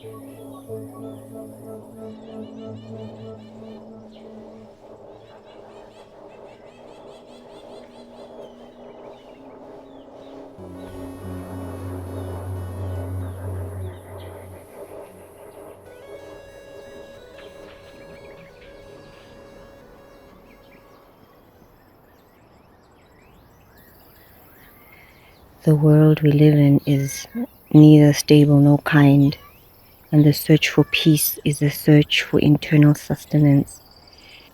The world we live in is neither stable nor kind, and the search for peace is the search for internal sustenance.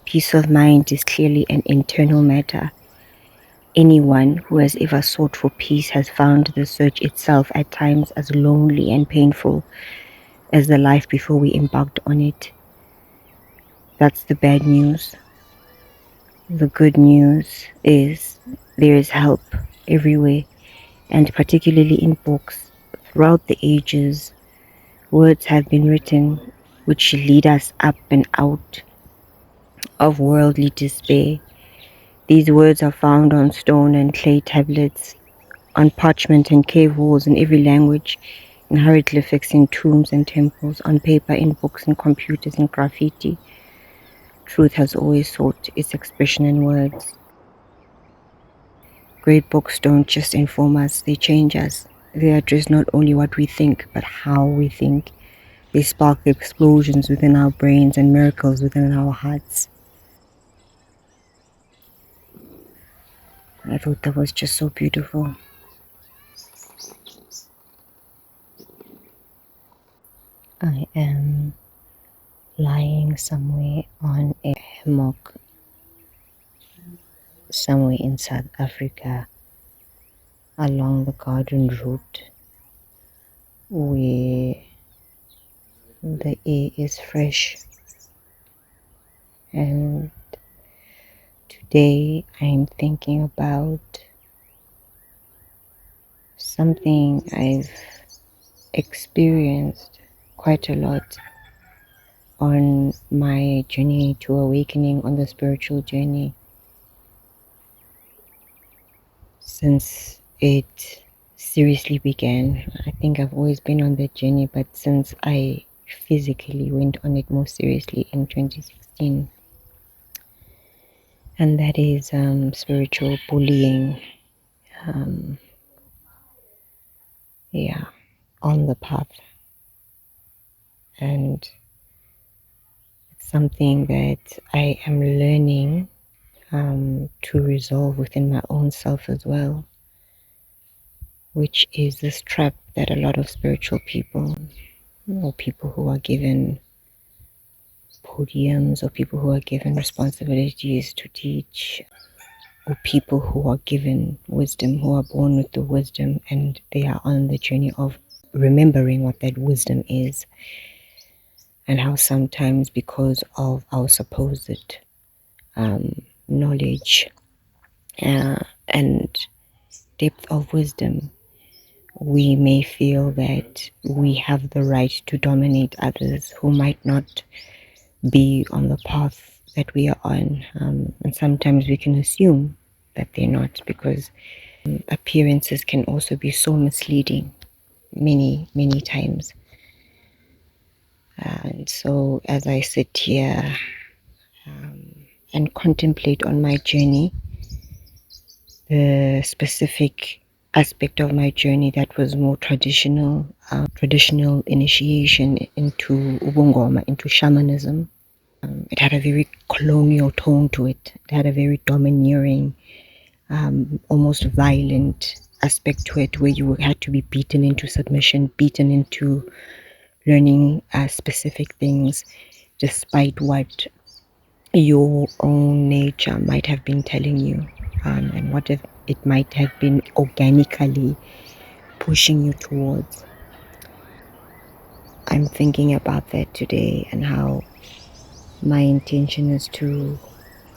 Peace of mind is clearly an internal matter. Anyone who has ever sought for peace has found the search itself at times as lonely and painful as the life before we embarked on it. That's the bad news. The good news is there is help everywhere, and particularly in books. Throughout the ages, words have been written which lead us up and out of worldly despair. These words are found on stone and clay tablets, on parchment and cave walls in every language, in hieroglyphics in tombs and temples, on paper, in books and computers and graffiti. Truth has always sought its expression in words. Great books don't just inform us, they change us. They address not only what we think, but how we think. They spark explosions within our brains and miracles within our hearts. I thought that was just so beautiful. I am lying somewhere on a hammock, somewhere in South Africa, along the garden route, where the air is fresh. And today I'm thinking about something I've experienced quite a lot on my journey to awakening, on the spiritual journey. Since it seriously began, I think I've always been on that journey, but since I physically went on it more seriously in 2016, and that is spiritual bullying. On the path, and it's something that I am learning to resolve within my own self as well, which is this trap that a lot of spiritual people, or people who are given podiums, or people who are given responsibilities to teach, or people who are given wisdom, who are born with the wisdom, and they are on the journey of remembering what that wisdom is, and how sometimes because of our supposed knowledge and depth of wisdom, we may feel that we have the right to dominate others who might not be on the path that we are on. And sometimes we can assume that they're not, because appearances can also be so misleading many times. And so as I sit here and contemplate on my journey, the specific aspect of my journey that was more traditional initiation into ubungoma, into shamanism. It had a very colonial tone to it. It had a very domineering, almost violent aspect to it, where you had to be beaten into submission, beaten into learning specific things, despite what your own nature might have been telling you, and what if it might have been organically pushing you towards. I'm thinking about that today, and how my intention is to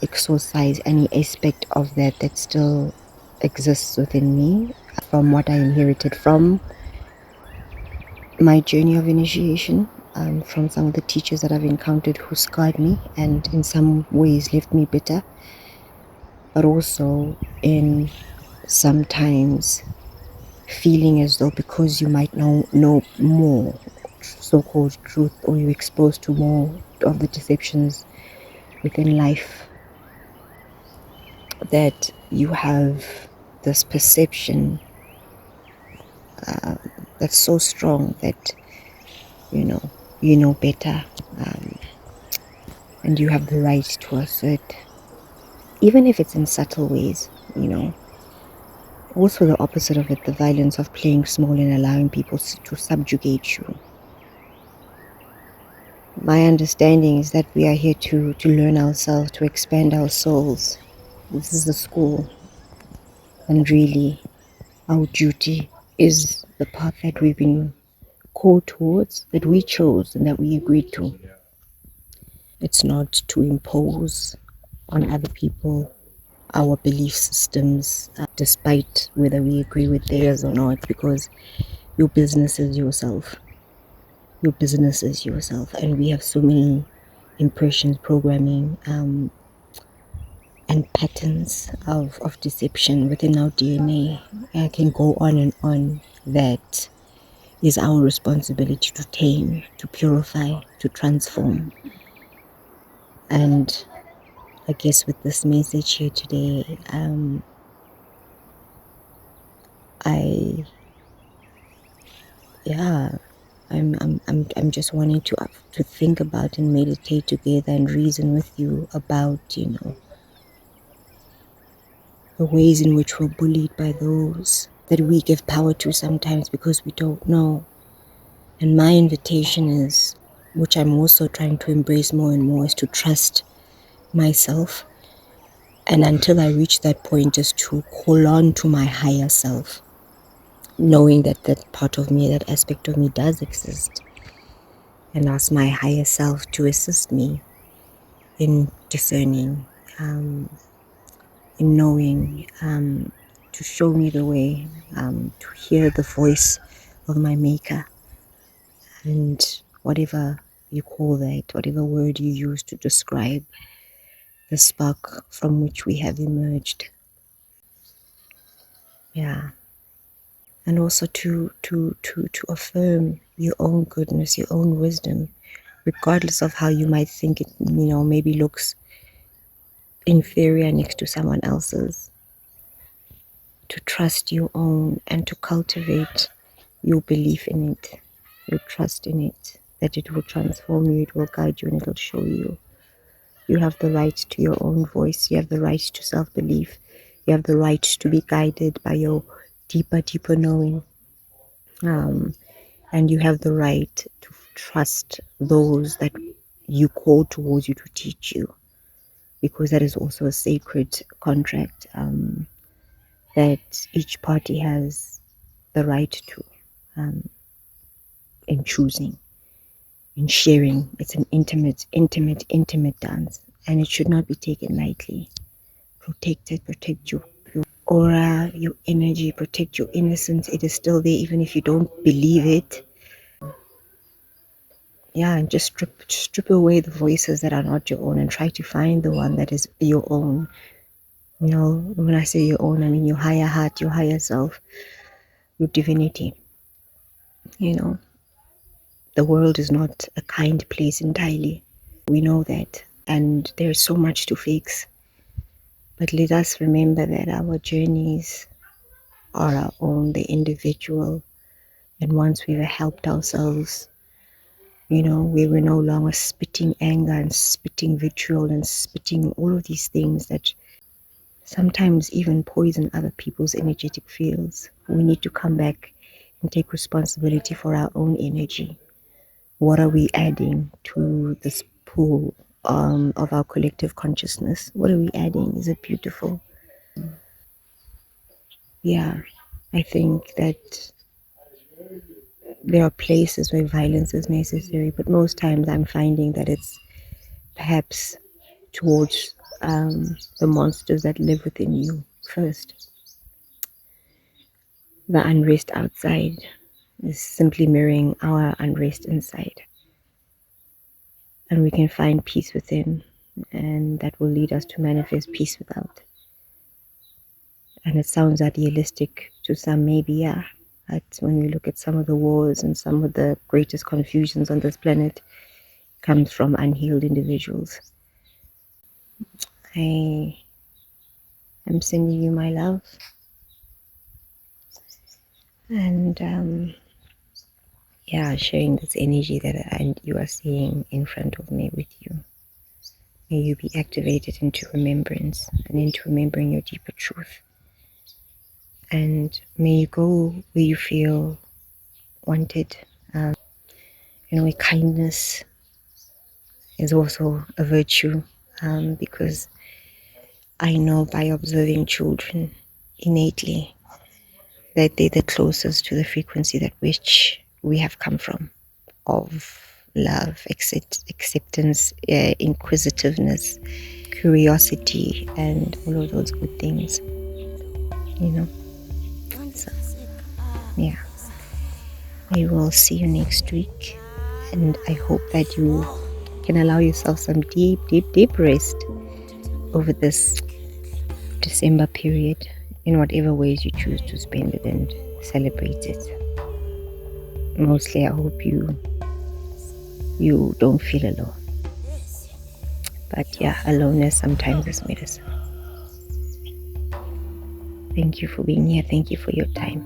exorcise any aspect of that still exists within me, from what I inherited from my journey of initiation, from some of the teachers that I've encountered who scarred me and in some ways left me bitter, but also in sometimes feeling as though because you might know more, so-called truth, or you're exposed to more of the deceptions within life, that you have this perception that's so strong that you know better, and you have the right to assert, even if it's in subtle ways. Also the opposite of it, the violence of playing small and allowing people to subjugate you. My understanding is that we are here to learn ourselves, to expand our souls. This is the school, and really our duty is the path that we've been called towards, that we chose and that we agreed to. It's not to impose on other people our belief systems, despite whether we agree with theirs or not, because your business is yourself. Your business is yourself. And we have so many impressions, programming, and patterns of deception within our DNA. I can go on and on. That is our responsibility to tame, to purify, to transform. And I guess with this message here today, I'm just wanting to think about and meditate together and reason with you about, the ways in which we're bullied by those that we give power to sometimes because we don't know. And my invitation is, which I'm also trying to embrace more and more, is to trust myself. And until I reach that point, just to hold on to my higher self, knowing that that part of me, that aspect of me does exist, and ask my higher self to assist me in discerning, in knowing, to show me the way, to hear the voice of my maker, and whatever you call that, whatever word you use to describe the spark from which we have emerged. Yeah. And also to affirm your own goodness, your own wisdom, regardless of how you might think it, maybe looks inferior next to someone else's. To trust your own and to cultivate your belief in it, your trust in it, that it will transform you, it will guide you, and it will show you. You have the right to your own voice. You have the right to self-belief. You have the right to be guided by your deeper knowing. And you have the right to trust those that you call towards you to teach you, because that is also a sacred contract, that each party has the right to, in choosing, in sharing. It's an intimate dance, and it should not be taken lightly. Protect it, protect your aura, your energy, protect your innocence. It is still there, even if you don't believe it. Yeah, and just strip away the voices that are not your own and try to find the one that is your own. When I say your own, I mean your higher heart, your higher self, your divinity. The world is not a kind place entirely. We know that. And there's so much to fix. But let us remember that our journeys are our own, the individual. And once we've helped ourselves, we were no longer spitting anger and spitting vitriol and spitting all of these things that sometimes even poison other people's energetic fields. We need to come back and take responsibility for our own energy. What are we adding to this pool, of our collective consciousness? What are we adding? Is it beautiful? Yeah, I think that there are places where violence is necessary, but most times I'm finding that it's perhaps towards, the monsters that live within you first. The unrest outside is simply mirroring our unrest inside. And we can find peace within, and that will lead us to manifest peace without. And it sounds idealistic to some, maybe, yeah. But when we look at some of the wars and some of the greatest confusions on this planet, comes from unhealed individuals. I am sending you my love, and sharing this energy that you are seeing in front of me with you. May you be activated into remembrance and into remembering your deeper truth. And may you go where you feel wanted. Where kindness is also a virtue, because I know by observing children innately that they're the closest to the frequency that which we have come from, of love, acceptance, inquisitiveness, curiosity, and all of those good things, So, yeah. I will see you next week, and I hope that you can allow yourself some deep, deep, deep rest over this December period in whatever ways you choose to spend it and celebrate it. Mostly, I hope you don't feel alone. But yeah, aloneness sometimes is medicine. Thank you for being here. Thank you for your time.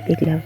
Big love.